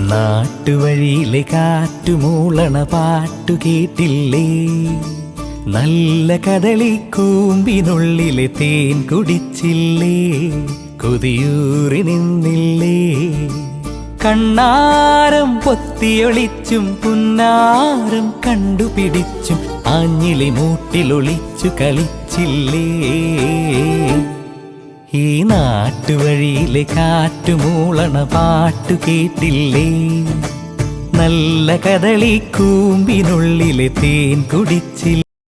നാട്ടുവഴിയിലെ കാറ്റുമൂളണ പാട്ടു കേട്ടില്ലേ? നല്ല കദളിക്കൂമ്പിനുള്ളിലെ തേൻ കുടിച്ചില്ലേ? കൊതിയൂറി നിന്നില്ലേ? കണ്ണാരം പൊത്തിയൊളിച്ചും പുന്നാരം കണ്ടുപിടിച്ചും ആഞ്ഞിലി മൂട്ടിലൊളിച്ചു കളിച്ചില്ലേ? ഈ നാട്ടുവഴിയിലെ കാറ്റുമൂളണ പാട്ടു കേട്ടില്ലേ? നല്ല കദളിക്കൂമ്പിനുള്ളിലെ തേൻ കുടിച്ചില്ലേ?